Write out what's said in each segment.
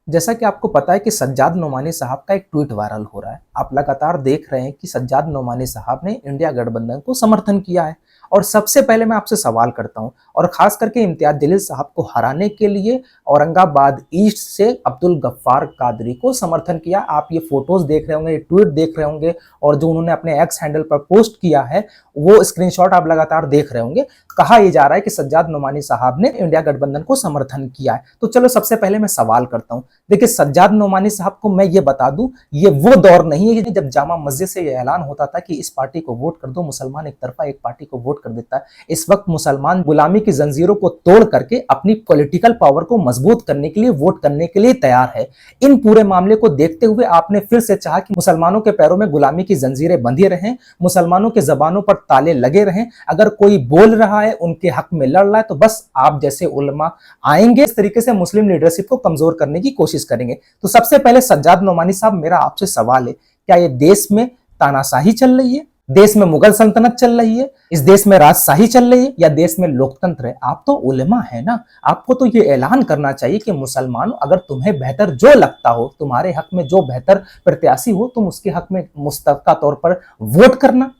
जैसा कि आपको पता है कि सज्जाद नोमानी साहब का एक ट्वीट वायरल हो रहा है। आप लगातार देख रहे हैं कि सज्जाद नोमानी साहब ने इंडिया गठबंधन को समर्थन किया है। और सबसे पहले मैं आपसे सवाल करता हूं, और खास करके इम्तियाज जलील साहब को हराने के लिए औरंगाबाद ईस्ट से अब्दुल गफ्फार कादरी को समर्थन किया। आप ये फोटोज देख रहे होंगे, ये ट्वीट देख रहे होंगे, और जो उन्होंने अपने एक्स हैंडल पर पोस्ट किया है वो स्क्रीनशॉट आप लगातार देख रहे होंगे। कहा यह जा रहा है कि सज्जाद नोमानी साहब ने इंडिया गठबंधन को समर्थन किया है। तो चलो सबसे पहले मैं सवाल करता हूं। देखिए, सज्जाद नोमानी साहब को मैं ये बता दूं, ये वो दौर नहीं है कि जब जामा मस्जिद से ये ऐलान होता था कि इस पार्टी को वोट कर दो, मुसलमान एक तरफा एक पार्टी को वोट कर देता है। इस वक्त मुसलमान गुलामी की जंजीरों को तोड़ करके अपनी पॉलिटिकल पावर को मजबूत करने के लिए वोट करने के लिए तैयार है। इन पूरे मामले को देखते हुए आपने फिर से चाहा कि मुसलमानों के पैरों में गुलामी की जंजीरें बंधी रहें, मुसलमानों के जबानों पर ताले लगे रहें। अगर कोई बोल रहा है, उनके हक में लड़ रहा है, तो बस आप जैसे उलमा आएंगे, इस तरीके से मुस्लिम लीडरशिप को कमजोर करने की कोशिश करेंगे। तो सबसे पहले सज्जाद नोमानी साहब, मेरा आपसे सवाल है, क्या ये देश में तानाशाही चल रही है? देश में मुगल सल्तनत चल रही है? इस देश में राजशाही चल रही है या देश में लोकतंत्र है? आप तो उलेमा है ना, आपको तो ये ऐलान करना चाहिए कि मुसलमानों, अगर तुम्हें बेहतर जो लगता हो, तुम्हारे हक में जो बेहतर प्रत्याशी हो, तुम उसके हक में मुस्तक़ा तौर पर वोट करना।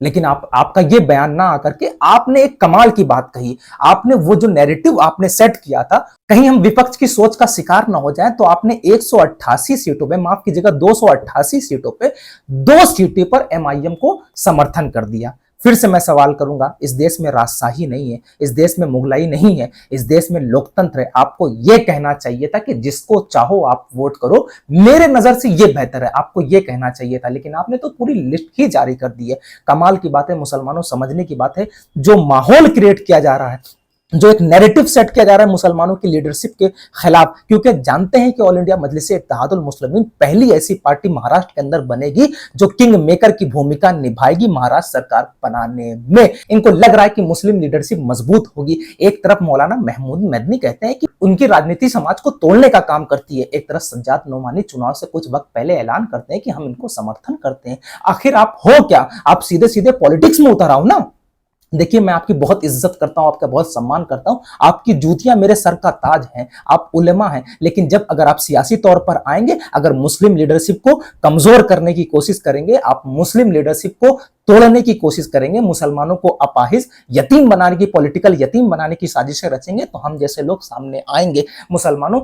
लेकिन आपका ये बयान ना आकर के आपने एक कमाल की बात कही। आपने वो जो नैरेटिव आपने सेट किया था, कहीं हम विपक्ष की सोच का शिकार ना हो जाए, तो आपने 188 सीटों पे, माफ कीजिएगा 288 सीटों पे 2 सीटों पर एमआईएम को समर्थन कर दिया। फिर से मैं सवाल करूंगा, इस देश में राजशाही नहीं है, इस देश में मुगलाई नहीं है, इस देश में लोकतंत्र है। आपको यह कहना चाहिए था कि जिसको चाहो आप वोट करो, मेरे नजर से यह बेहतर है, आपको यह कहना चाहिए था। लेकिन आपने तो पूरी लिस्ट ही जारी कर दी है। कमाल की बात है, मुसलमानों समझने की बात है, जो माहौल क्रिएट किया जा रहा है, जो एक नैरेटिव सेट किया जा रहा है मुसलमानों की लीडरशिप के खिलाफ, क्योंकि जानते हैं कि ऑल इंडिया मजलिस इत्तेहादुल मुस्लिमीन पहली ऐसी पार्टी महाराष्ट्र के अंदर बनेगी जो किंग मेकर की भूमिका निभाएगी महाराष्ट्र सरकार बनाने में। इनको लग रहा है कि मुस्लिम लीडरशिप मजबूत होगी। एक तरफ मौलाना महमूद मदनी कहते हैं कि उनकी राजनीति समाज को तोड़ने का काम करती है, एक तरफ सज्जाद नोमानी चुनाव से कुछ वक्त पहले ऐलान करते हैं कि हम इनको समर्थन करते हैं। आखिर आप हो क्या? आप सीधे सीधे पॉलिटिक्स में उतर आओ ना। देखिए, मैं आपकी बहुत इज्जत करता हूं, आपका बहुत सम्मान करता हूं, आपकी जूतियां मेरे सर का ताज हैं, आप उलेमा हैं। लेकिन जब अगर आप सियासी तौर पर आएंगे, अगर मुस्लिम लीडरशिप को कमजोर करने की कोशिश करेंगे, आप मुस्लिम लीडरशिप को तोड़ने की कोशिश करेंगे, मुसलमानों को अपाहिज यतीम बनाने की, पॉलिटिकल यतीम बनाने की साजिशें रचेंगे, तो हम जैसे लोग सामने आएंगे। मुसलमानों,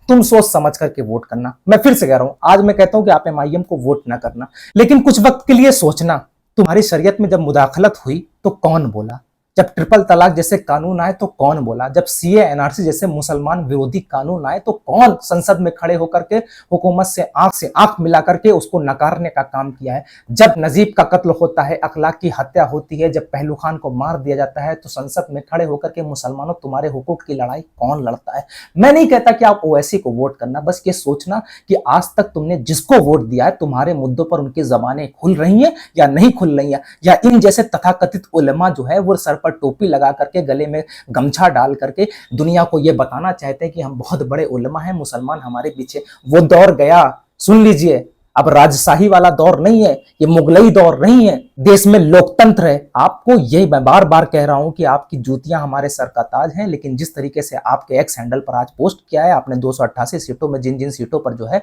तुम सोच समझ करके वोट करना। मैं फिर से कह रहा हूं, आज मैं कहता हूं कि आप एमआईएम को वोट ना करना, लेकिन कुछ वक्त के लिए सोचना। तुम्हारी शरीयत में जब मुदाखलत हुई तो कौन बोला? जब ट्रिपल तलाक जैसे कानून आए तो कौन बोला? जब सीए एनआरसी जैसे मुसलमान विरोधी कानून आए तो कौन संसद में खड़े होकर के हुकूमत से आंख मिला करके उसको नकारने का काम किया है? जब नजीब का कत्ल होता है, अखलाक की हत्या होती है, जब पहलू खान को मार दिया जाता है, तो संसद में खड़े होकर के मुसलमानों तुम्हारे हुकूक की लड़ाई कौन लड़ता है? मैं नहीं कहता कि आप ओवैसी को वोट करना, बस ये सोचना कि आज तक तुमने जिसको वोट दिया है, तुम्हारे मुद्दों पर उनकी जबानें खुल रही हैं या नहीं खुल रही हैं, या इन जैसे तथाकथित उलमा जो है वो सर पर टोपी लगा करके, गले में गमछा डाल करके दुनिया को यह बताना चाहते हैं कि हम बहुत बड़े उलमा हैं, मुसलमान हमारे पीछे। वो दौर गया, सुन लीजिए। अब राजशाही वाला दौर नहीं है, ये मुगलई दौर नहीं है, देश में लोकतंत्र है। आपको यही मैं बार बार कह रहा हूं कि आपकी जूतियां हमारे सर का ताज हैं, लेकिन जिस तरीके से आपके एक्स हैंडल पर आज पोस्ट किया है, आपने 288 सीटों में जिन सीटों पर जो है,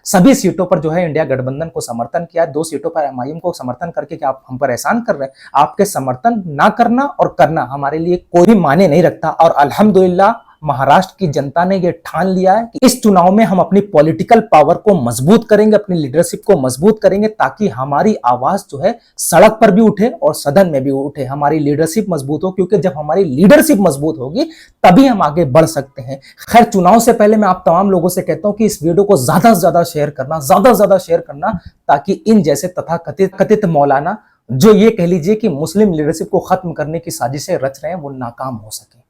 सभी सीटों पर जो है इंडिया गठबंधन को समर्थन किया है, 2 सीटों पर एमआईएम को समर्थन करके क्या आप हम पर एहसान कर रहे हैं? आपके समर्थन ना करना और करना हमारे लिए कोई मायने नहीं रखता। और अल्हम्दुलिल्लाह महाराष्ट्र की जनता ने यह ठान लिया है कि इस चुनाव में हम अपनी पॉलिटिकल पावर को मजबूत करेंगे, अपनी लीडरशिप को मजबूत करेंगे, ताकि हमारी आवाज जो है सड़क पर भी उठे और सदन में भी उठे, हमारी लीडरशिप मजबूत हो। क्योंकि जब हमारी लीडरशिप मजबूत होगी तभी हम आगे बढ़ सकते हैं। खैर, चुनाव से पहले मैं आप तमाम लोगों से कहता हूं कि इस वीडियो को ज्यादा से ज्यादा शेयर करना, ताकि इन जैसे तथाकथित मौलाना जो ये कह लीजिए कि मुस्लिम लीडरशिप को खत्म करने की साजिशें रच रहे हैं, वो नाकाम हो सके।